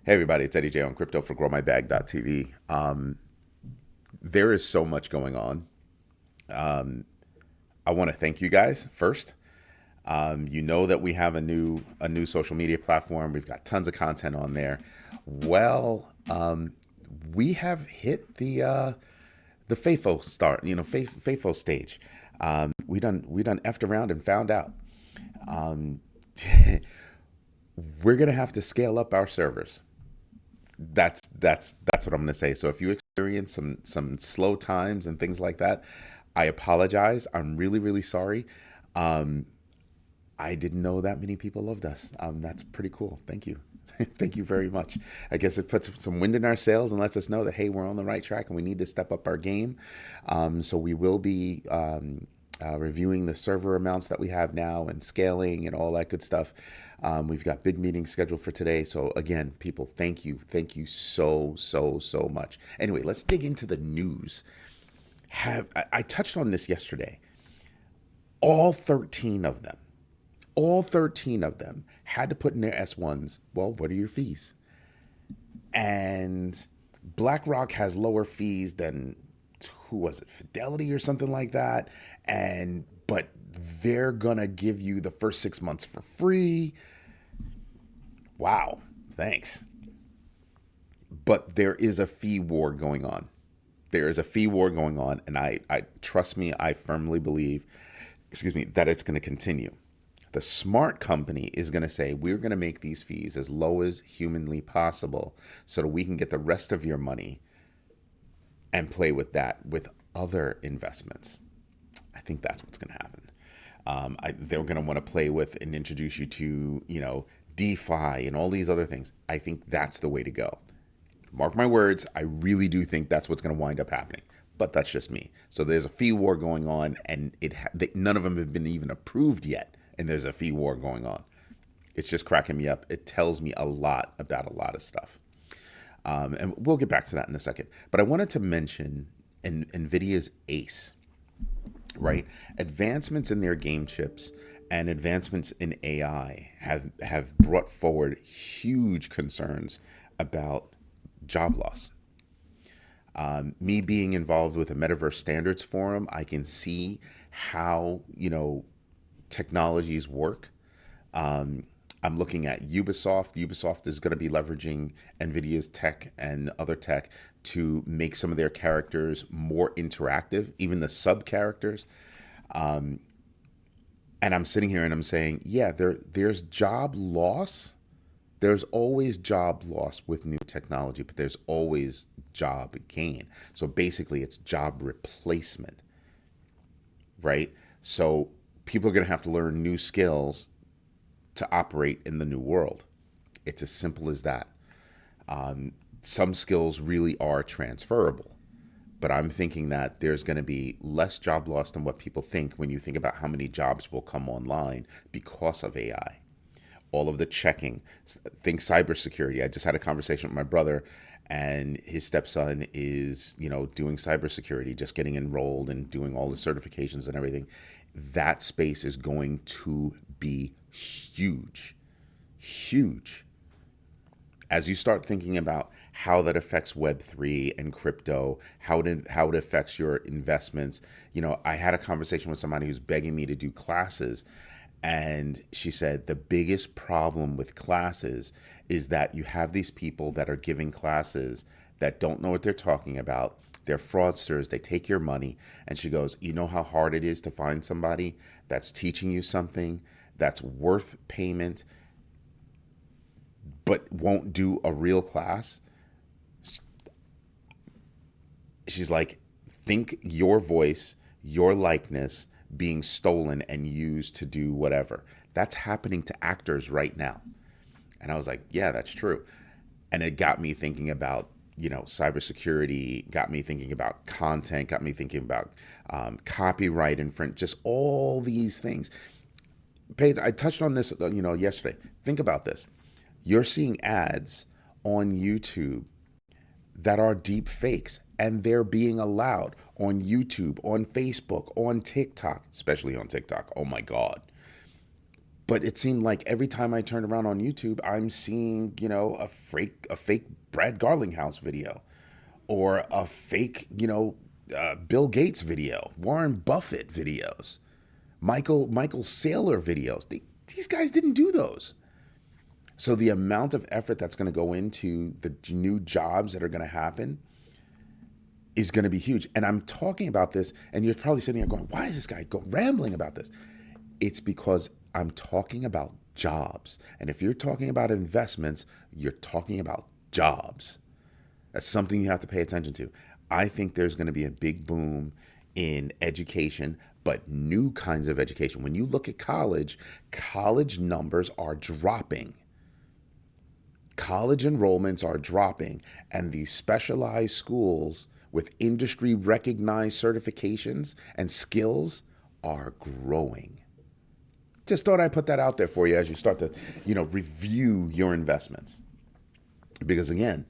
Hey everybody, it's Eddie J on crypto for growmybag.tv. There is so much going on. Um, I want to thank you guys first. You know that we have a new social media platform. We've got tons of content on there. Well, we have hit the FAFO start, FAFO stage. We done effed around and found out. Um, we're gonna have to scale up our servers. That's what I'm going to say. So if you experience some slow times and things like that, I apologize. I'm really sorry. Um, I didn't know that many people loved us. That's pretty cool. Thank you. Thank you very much. I guess it puts some wind in our sails and lets us know that hey, we're on the right track and we need to step up our game. So we will be reviewing the server amounts that we have now and scaling and all that good stuff. We've got big meetings scheduled for today. So again, people, thank you so much. Anyway, let's dig into the news. I touched on this yesterday. All 13 of them, all 13 of them had to put in their S1s. Well, what are your fees? And BlackRock has lower fees than who was it, Fidelity or something like that. And but they're gonna give you the first 6 months for free. Wow, thanks. But there is a fee war going on. There is a fee war going on, and I trust me, I firmly believe, excuse me, that it's going to continue. The smart company is going to say, we're going to make these fees as low as humanly possible so that we can get the rest of your money and play with that with other investments. I think that's what's going to happen. They're going to want to play with and introduce you to, DeFi and all these other things. I think that's the way to go. Mark my words, I really do think that's what's going to wind up happening. But that's just me. So there's a fee war going on, and none of them have been even approved yet, and there's a fee war going on. It's just cracking me up. It tells me a lot about a lot of stuff. And we'll get back to that in a second. But I wanted to mention NVIDIA's ACE, right? Advancements in their game chips and advancements in AI have brought forward huge concerns about job loss. Me being involved with a metaverse standards forum, I can see how technologies work. I'm looking at Ubisoft. Ubisoft is going to be leveraging NVIDIA's tech and other tech to make some of their characters more interactive, even the sub characters. And I'm sitting here and I'm saying, yeah, there's job loss. There's always job loss with new technology, but there's always job gain. So basically, it's job replacement, right? So people are going to have to learn new skills to operate in the new world. It's as simple as that. Some skills really are transferable, but I'm thinking that there's going to be less job loss than what people think when you think about how many jobs will come online because of AI. All of the checking, think cybersecurity. I just had a conversation with my brother, and his stepson is, doing cybersecurity, just getting enrolled and doing all the certifications and everything. That space is going to be huge, huge. As you start thinking about how that affects Web3 and crypto, how it affects your investments. I had a conversation with somebody who's begging me to do classes, and she said the biggest problem with classes is that you have these people that are giving classes that don't know what they're talking about. They're fraudsters. They take your money. And she goes, you know how hard it is to find somebody that's teaching you something that's worth payment, but won't do a real class? She's like, think your voice, your likeness being stolen and used to do whatever. That's happening to actors right now. And I was like, yeah, that's true. And it got me thinking about, cybersecurity, got me thinking about content, got me thinking about copyright infringement, just all these things. Paige, I touched on this, yesterday. Think about this. You're seeing ads on YouTube that are deep fakes, and they're being allowed on YouTube, on Facebook, on TikTok, especially on TikTok. Oh my God. But it seemed like every time I turned around on YouTube, I'm seeing, a fake Brad Garlinghouse video, or a fake, Bill Gates video, Warren Buffett videos, Michael Saylor videos. These guys didn't do those. So the amount of effort that's going to go into the new jobs that are going to happen is going to be huge. And I'm talking about this, and you're probably sitting here going, why is this guy rambling about this? It's because I'm talking about jobs. And if you're talking about investments, you're talking about jobs. That's something you have to pay attention to. I think there's going to be a big boom in education, but new kinds of education. When you look at college numbers are dropping. College enrollments are dropping, and these specialized schools with industry recognized certifications and skills are growing. Just thought I'd put that out there for you as you start to, review your investments. Because again,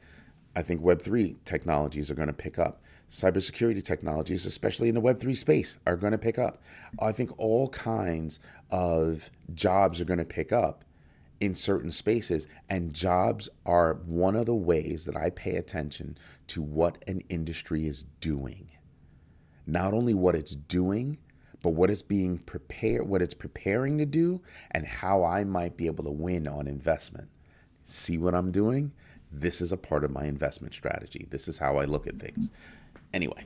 I think Web3 technologies are going to pick up. Cybersecurity technologies, especially in the Web3 space, are going to pick up. I think all kinds of jobs are going to pick up in certain spaces, and jobs are one of the ways that I pay attention to what an industry is doing. Not only what it's doing, but what it's being prepared, what it's preparing to do, and how I might be able to win on investment. See what I'm doing? This is a part of my investment strategy. This is how I look at things. Anyway,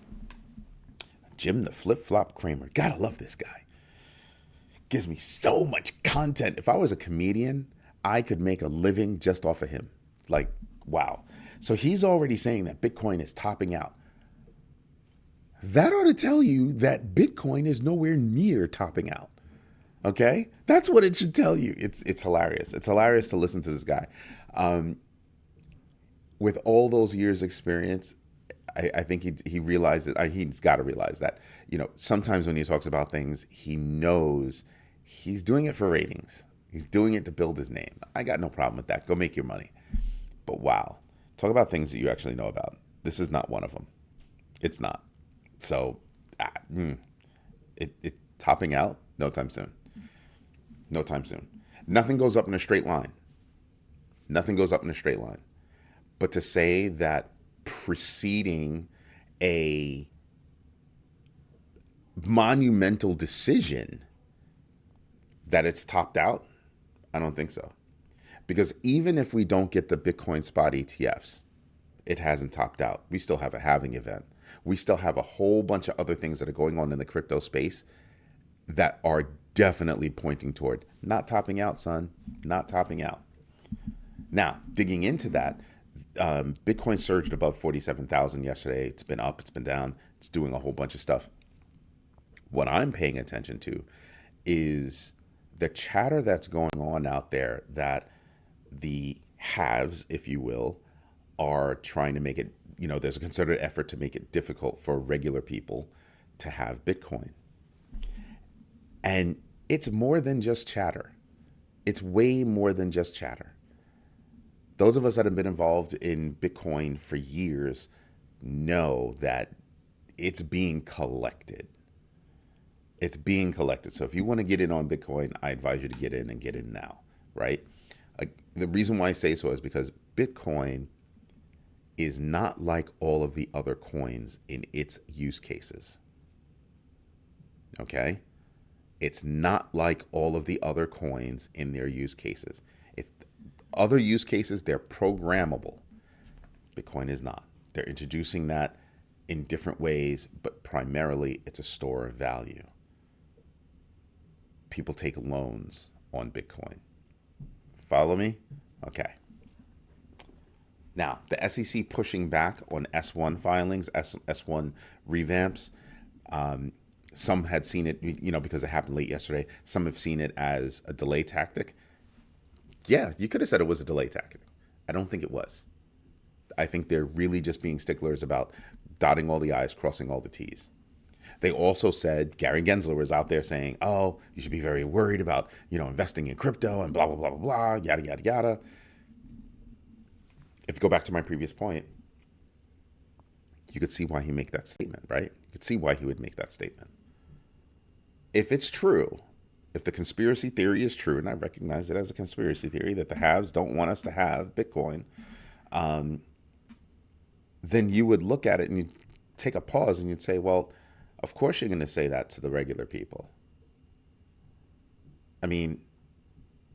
Jim the Flip-Flop Cramer. Gotta love this guy. Gives me so much content. If I was a comedian, I could make a living just off of him. Like, wow. So he's already saying that Bitcoin is topping out. That ought to tell you that Bitcoin is nowhere near topping out. Okay? That's what it should tell you. It's hilarious. It's hilarious to listen to this guy. With all those years experience, I think he realizes, he's got to realize that, sometimes when he talks about things, he knows he's doing it for ratings. He's doing it to build his name. I got no problem with that. Go make your money. But wow, talk about things that you actually know about. This is not one of them. It's not. So, it topping out? No time soon. No time soon. Nothing goes up in a straight line. Nothing goes up in a straight line. But to say that preceding a monumental decision that it's topped out, I don't think so. Because even if we don't get the Bitcoin spot ETFs, it hasn't topped out. We still have a halving event. We still have a whole bunch of other things that are going on in the crypto space that are definitely pointing toward not topping out, son, not topping out. Now, digging into that, Bitcoin surged above 47,000 yesterday. It's been up, it's been down, it's doing a whole bunch of stuff. What I'm paying attention to is the chatter that's going on out there that the haves, if you will, are trying to make it, there's a concerted effort to make it difficult for regular people to have Bitcoin. And it's more than just chatter. It's way more than just chatter. Those of us that have been involved in Bitcoin for years know that it's being collected. It's being collected. So if you want to get in on Bitcoin, I advise you to get in and get in now, right? The reason why I say so is because Bitcoin is not like all of the other coins in its use cases. Okay? It's not like all of the other coins in their use cases. Other use cases, they're programmable. Bitcoin is not. They're introducing that in different ways, but primarily it's a store of value. People take loans on Bitcoin. Follow me? Okay. Now, the SEC pushing back on S1 filings, S1 revamps. Some had seen it, because it happened late yesterday. Some have seen it as a delay tactic. Yeah, you could have said it was a delay tactic. I don't think it was. I think they're really just being sticklers about dotting all the I's, crossing all the T's. They also said, Gary Gensler was out there saying, oh, you should be very worried about, investing in crypto and blah, blah, blah, blah, blah, yada, yada, yada. If you go back to my previous point, you could see why he make that statement, right? You could see why he would make that statement. If it's true If the conspiracy theory is true, and I recognize it as a conspiracy theory that the haves don't want us to have Bitcoin, then you would look at it and you'd take a pause and you'd say, well, of course you're going to say that to the regular people. I mean,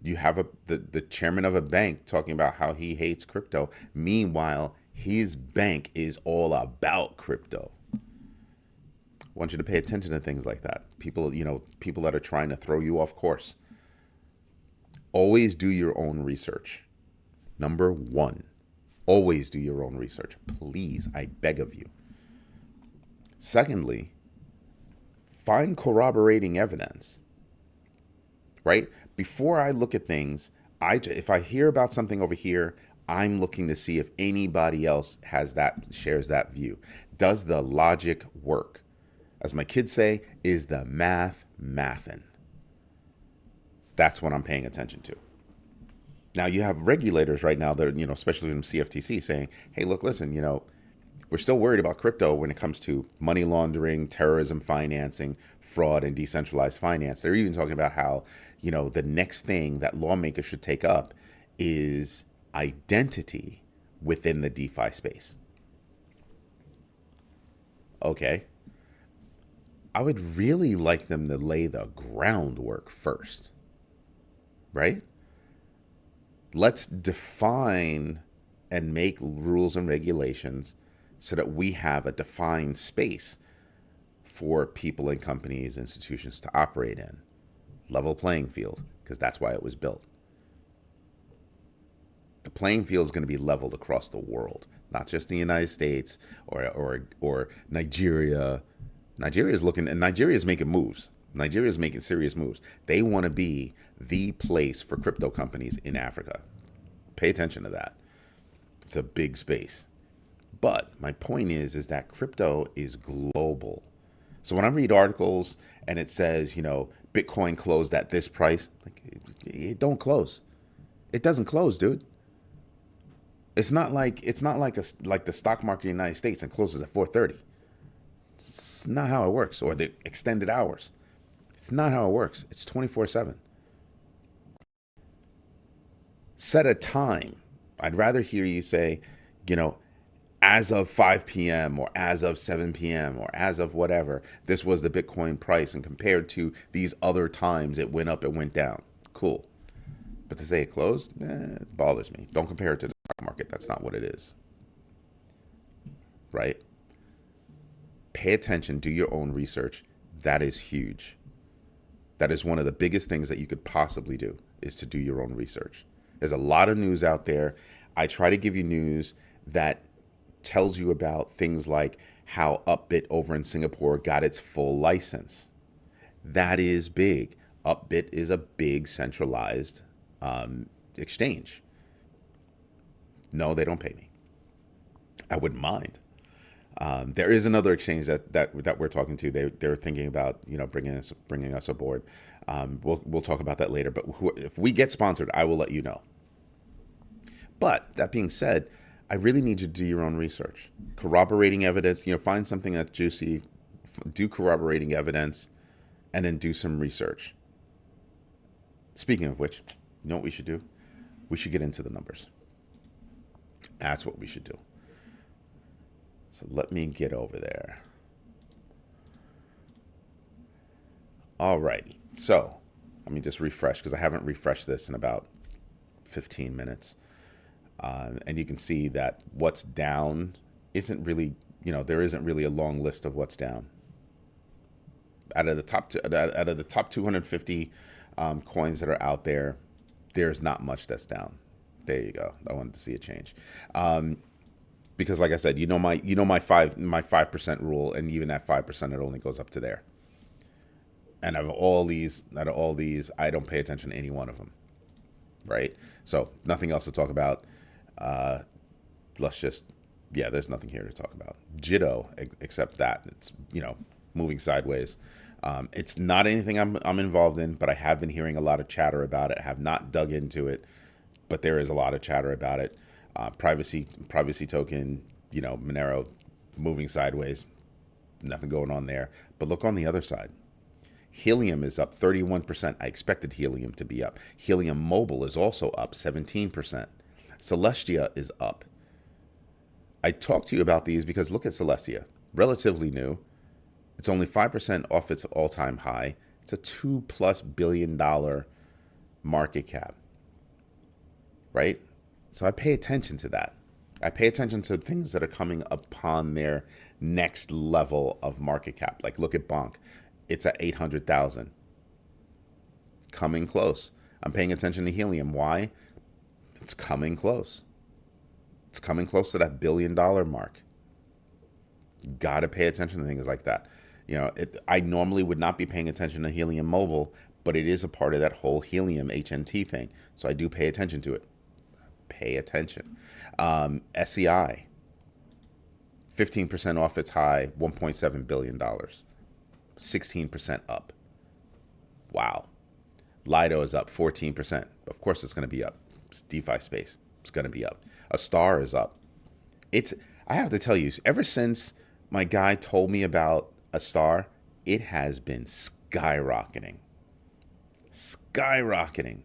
you have the chairman of a bank talking about how he hates crypto. Meanwhile, his bank is all about crypto. I want you to pay attention to things like that. People that are trying to throw you off course. Always do your own research. Number one, always do your own research. Please, I beg of you. Secondly, find corroborating evidence, right? Before I look at things, if I hear about something over here, I'm looking to see if anybody else shares that view. Does the logic work? As my kids say, is the math mathin'? That's what I'm paying attention to. Now you have regulators right now that are, especially from CFTC saying, hey, look, listen, we're still worried about crypto when it comes to money laundering, terrorism financing, fraud, and decentralized finance. They're even talking about how, the next thing that lawmakers should take up is identity within the DeFi space. Okay. I would really like them to lay the groundwork first, right? Let's define and make rules and regulations so that we have a defined space for people and companies, institutions to operate in. Level playing field, because that's why it was built. The playing field is going to be leveled across the world, not just the United States or Nigeria. Nigeria is making moves. Nigeria is making serious moves. They want to be the place for crypto companies in Africa. Pay attention to that. It's a big space. But my point is that crypto is global. So when I read articles and it says, Bitcoin closed at this price, it don't close. It doesn't close, dude. It's not like the stock market in the United States and closes at 4:30. It's not how it works. Or the extended hours. It's not how it works. It's 24/7. Set a time. I'd rather hear you say, as of 5 p.m. or as of 7 p.m. or as of whatever, this was the Bitcoin price. And compared to these other times, it went up, it went down. Cool. But to say it closed, it bothers me. Don't compare it to the stock market. That's not what it is. Right? Pay attention. Do your own research. That is huge. That is one of the biggest things that you could possibly do, is to do your own research. There's a lot of news out there. I try to give you news that tells you about things like how Upbit over in Singapore got its full license. That is big. Upbit is a big centralized exchange. No, they don't pay me. I wouldn't mind. There is another exchange that we're talking to. They're thinking about bringing us aboard. We'll talk about that later. But if we get sponsored, I will let you know. But that being said, I really need you to do your own research, corroborating evidence. Find something that's juicy, do corroborating evidence, and then do some research. Speaking of which, you know what we should do? We should get into the numbers. That's what we should do. So let me get over there. Alrighty. So let me just refresh, because I haven't refreshed this in about 15 minutes. And you can see that what's down isn't really, there isn't really a long list of what's down. Out of the top 250 coins that are out there, there's not much that's down. There you go. I wanted to see a change. Because like I said, my 5% rule, and even at 5%, it only goes up to there. And out of all these, I don't pay attention to any one of them. Right? So nothing else to talk about. There's nothing here to talk about. Jitto, except that it's, moving sideways. It's not anything I'm involved in, but I have been hearing a lot of chatter about it. I have not dug into it, but there is a lot of chatter about it. Privacy token, Monero moving sideways. Nothing going on there. But look on the other side. Helium is up 31%. I expected helium to be up. Helium Mobile is also up 17%. Celestia is up. I talked to you about these because look at Celestia. Relatively new. It's only 5% off its all-time high. It's a $2+ billion market cap, right? So I pay attention to that. I pay attention to things that are coming upon their next level of market cap. Like look at Bonk. It's at 800,000. Coming close. I'm paying attention to Helium. Why? It's coming close. It's coming close to that $1 billion mark. You got to pay attention to things like that. I normally would not be paying attention to Helium Mobile, but it is a part of that whole Helium HNT thing. So I do pay attention to it. Pay attention. SEI, 15% off its high, $1.7 billion. 16% up. Wow. Lido is up 14%. Of course it's going to be up. It's DeFi space. It's going to be up. A Star is up. I have to tell you, ever since my guy told me about A Star, it has been skyrocketing. Skyrocketing.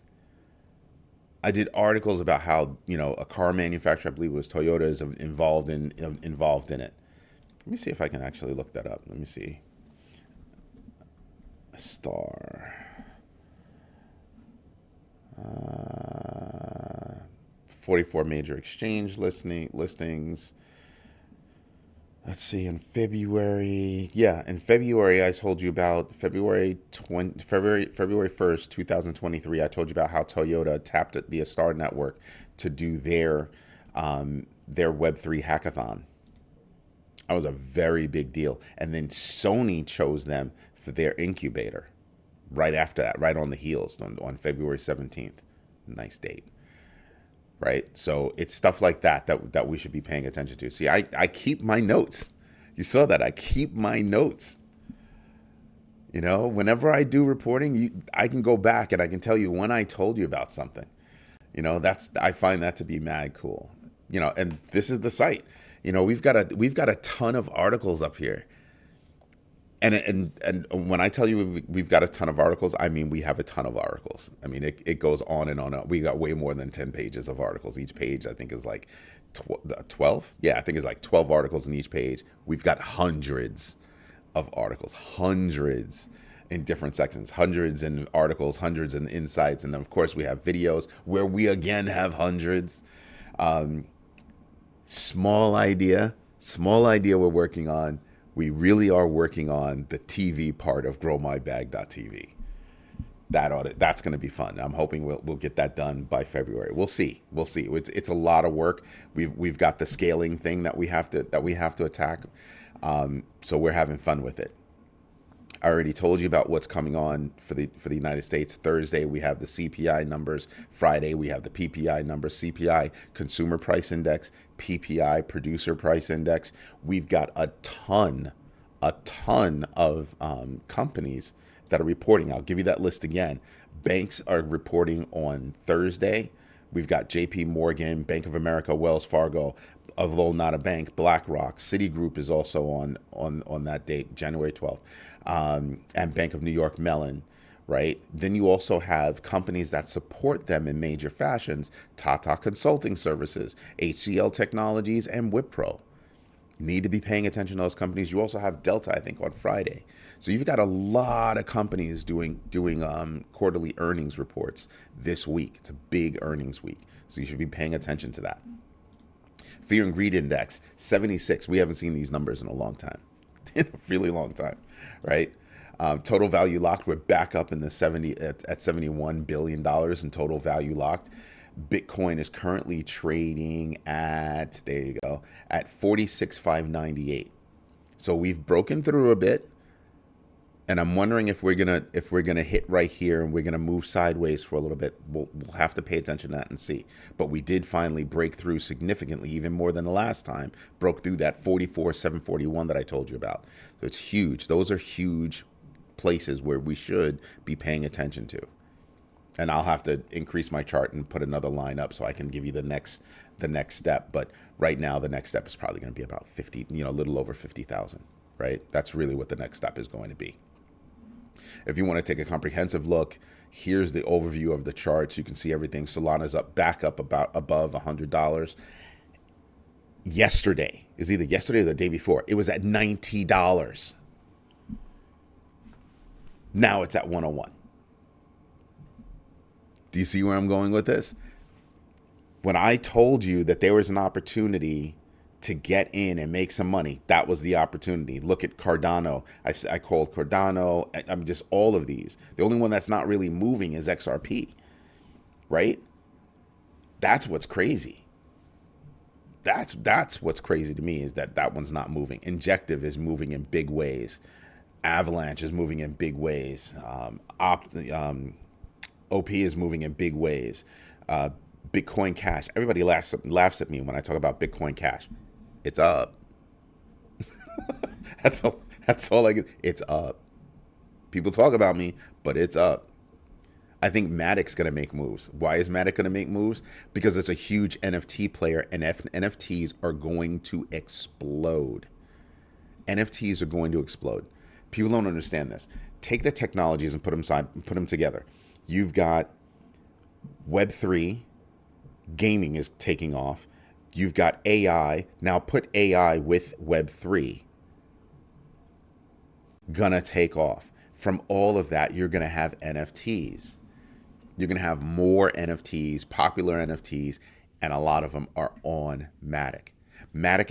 I did articles about how, a car manufacturer, I believe it was Toyota, is involved in it. Let me see if I can actually look that up. Let me see. A Star. 44 major exchange listings. Let's see, in February. Yeah, in February, I told you about February 1st, 2023. I told you about how Toyota tapped the Star network to do their Web3 hackathon. That was a very big deal. And then Sony chose them for their incubator right after that, right on the heels on February 17th. Nice date. Right? So it's stuff like that we should be paying attention to. See, I keep my notes. You saw that. I keep my notes. Whenever I do reporting, I can go back and I can tell you when I told you about something. I find that to be mad cool. And this is the site. We've got a ton of articles up here. And when I tell you we've got a ton of articles, I mean we have a ton of articles. I mean it goes on and on. We got way more than 10 pages of articles. Each page I think is like 12. Yeah, I think it's like 12 articles in each page. We've got hundreds of articles, hundreds in different sections, hundreds in articles, hundreds in insights, and then of course we have videos where we again have hundreds. Small idea we're working on. We really are working on the TV part of GrowMyBag.tv. That's going to be fun. I'm hoping we'll get that done by February. We'll see. It's a lot of work. We've got the scaling thing that we have to attack. So we're having fun with it. I already told you about what's coming on for the United States. Thursday we have the CPI numbers. Friday we have the PPI numbers. CPI Consumer Price Index, PPI Producer Price Index. We've got a ton of companies that are reporting. I'll give you that list again. Banks are reporting on Thursday. We've got JP Morgan, Bank of America, Wells Fargo, although not a bank, BlackRock. Citigroup is also on that date, January 12th. And Bank of New York Mellon, right? Then you also have companies that support them in major fashions, Tata Consulting Services, HCL Technologies, and Wipro. Need to be paying attention to those companies. You also have Delta, I think, on Friday. So you've got a lot of companies doing quarterly earnings reports this week. It's a big earnings week. So you should be paying attention to that. Fear and Greed Index, 76. We haven't seen these numbers in a long time. In a really long time, right? Total value locked, we're back up in the at $71 billion in total value locked. Bitcoin is currently trading at, there you go, at 46,598. So we've broken through a bit, and I'm wondering if we're gonna hit right here and we're gonna move sideways for a little bit. We'll have to pay attention to that and see. But we did finally break through significantly, even more than the last time. Broke through that 44,741 that I told you about. So it's huge. Those are huge places where we should be paying attention to. And I'll have to increase my chart and put another line up so I can give you the next step. But right now, the next step is probably going to be about 50, a little over 50,000, right? That's really what the next step is going to be. If you want to take a comprehensive look, here's the overview of the charts. You can see everything. Solana's back up about above $100. Yesterday, is either yesterday or the day before, it was at $90. Now it's at 101. Do you see where I'm going with this? When I told you that there was an opportunity to get in and make some money, that was the opportunity. Look at Cardano. I called Cardano. I'm just all of these. The only one that's not really moving is XRP, right? That's what's crazy. That's what's crazy to me, is that one's not moving. Injective is moving in big ways. Avalanche is moving in big ways. OP is moving in big ways. Bitcoin Cash. Everybody laughs at me when I talk about Bitcoin Cash. It's up. That's all I get. It's up. People talk about me, but it's up. I think Matic's going to make moves. Why is Matic going to make moves? Because it's a huge NFT player, and NFTs are going to explode. NFTs are going to explode. People don't understand this. Take the technologies and put them together. You've got Web3, gaming is taking off. You've got AI. Now put AI with Web3. Gonna take off. From all of that, you're gonna have NFTs. You're gonna have more NFTs, popular NFTs, and a lot of them are on Matic. Matic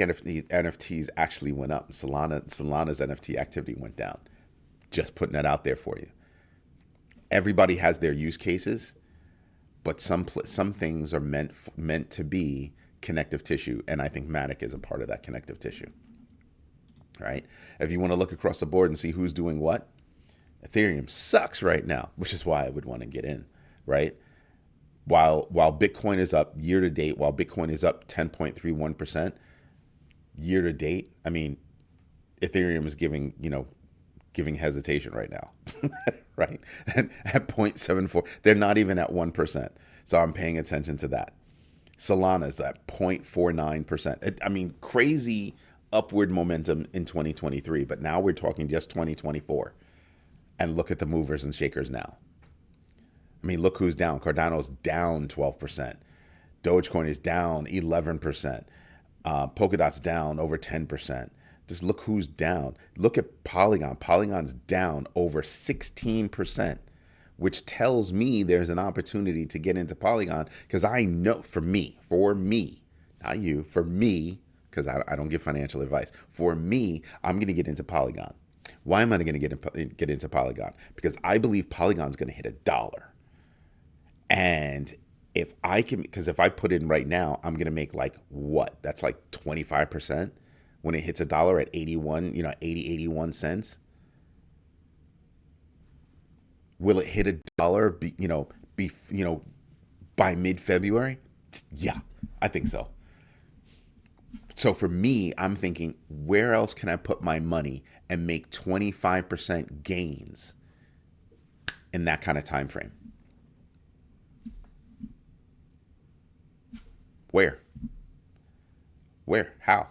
NFTs actually went up. Solana's NFT activity went down. Just putting that out there for you. Everybody has their use cases, but some things are meant to be connective tissue, and I think Matic is a part of that connective tissue. Right? If you want to look across the board and see who's doing what, Ethereum sucks right now, which is why I would want to get in. Right? While Bitcoin is up year to date, while Bitcoin is up 10.31% year to date, I mean, Ethereum is giving hesitation right now, right? And at 0.74, they're not even at 1%. So I'm paying attention to that. Solana is at 0.49%. I mean, crazy upward momentum in 2023, but now we're talking just 2024. And look at the movers and shakers now. I mean, look who's down. Cardano's down 12%. Dogecoin is down 11%. Polkadot's down over 10%. Just look who's down. Look at Polygon. Polygon's down over 16%, which tells me there's an opportunity to get into Polygon, because I know for me, not you, for me, because I don't give financial advice. For me, I'm going to get into Polygon. Why am I going to get into Polygon? Because I believe Polygon's going to hit $1. And if I put in right now, I'm going to make like what? That's like 25%. When it hits $1 at 81 cents, will it hit $1 by mid-February? Yeah, I think so. So for me, I'm thinking, where else can I put my money and make 25% gains in that kind of time frame? Where? How?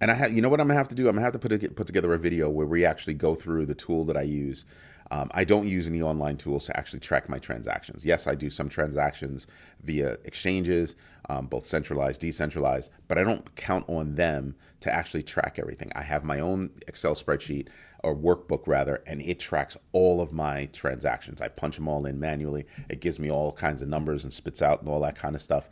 And you know what I'm gonna have to do? I'm gonna have to put together a video where we actually go through the tool that I use. I don't use any online tools to actually track my transactions. Yes, I do some transactions via exchanges, both centralized, decentralized, but I don't count on them to actually track everything. I have my own Excel spreadsheet, or workbook rather, and it tracks all of my transactions. I punch them all in manually. It gives me all kinds of numbers and spits out and all that kind of stuff.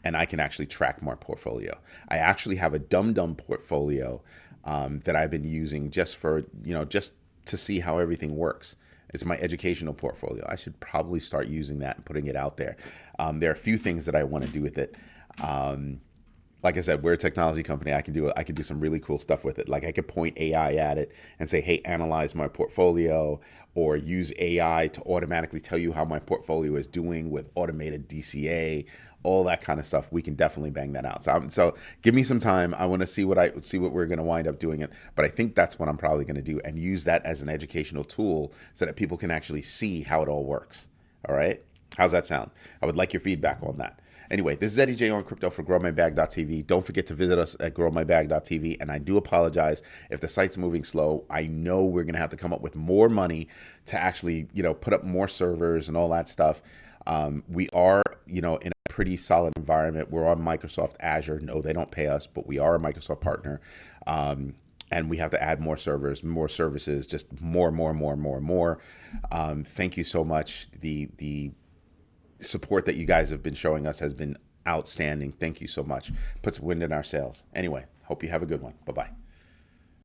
And I can actually track my portfolio. I actually have a dumb portfolio that I've been using just to see how everything works. It's my educational portfolio. I should probably start using that and putting it out there. There are a few things that I want to do with it. Like I said, we're a technology company. I can do some really cool stuff with it. Like I could point AI at it and say, hey, analyze my portfolio, or use AI to automatically tell you how my portfolio is doing with automated DCA, all that kind of stuff. We can definitely bang that out. So give me some time. I want to see what we're going to wind up doing it. But I think that's what I'm probably going to do, and use that as an educational tool so that people can actually see how it all works. All right. How's that sound? I would like your feedback on that. Anyway, this is Eddie J on crypto for growmybag.tv. Don't forget to visit us at growmybag.tv. And I do apologize if the site's moving slow. I know we're going to have to come up with more money to actually, put up more servers and all that stuff. We are, in a pretty solid environment. We're on Microsoft Azure. No, they don't pay us, but we are a Microsoft partner. And we have to add more servers, more services, just more, more, more, more, more. Thank you so much. The support that you guys have been showing us has been outstanding. Thank you so much. Puts wind in our sails. Anyway, hope you have a good one. Bye-bye.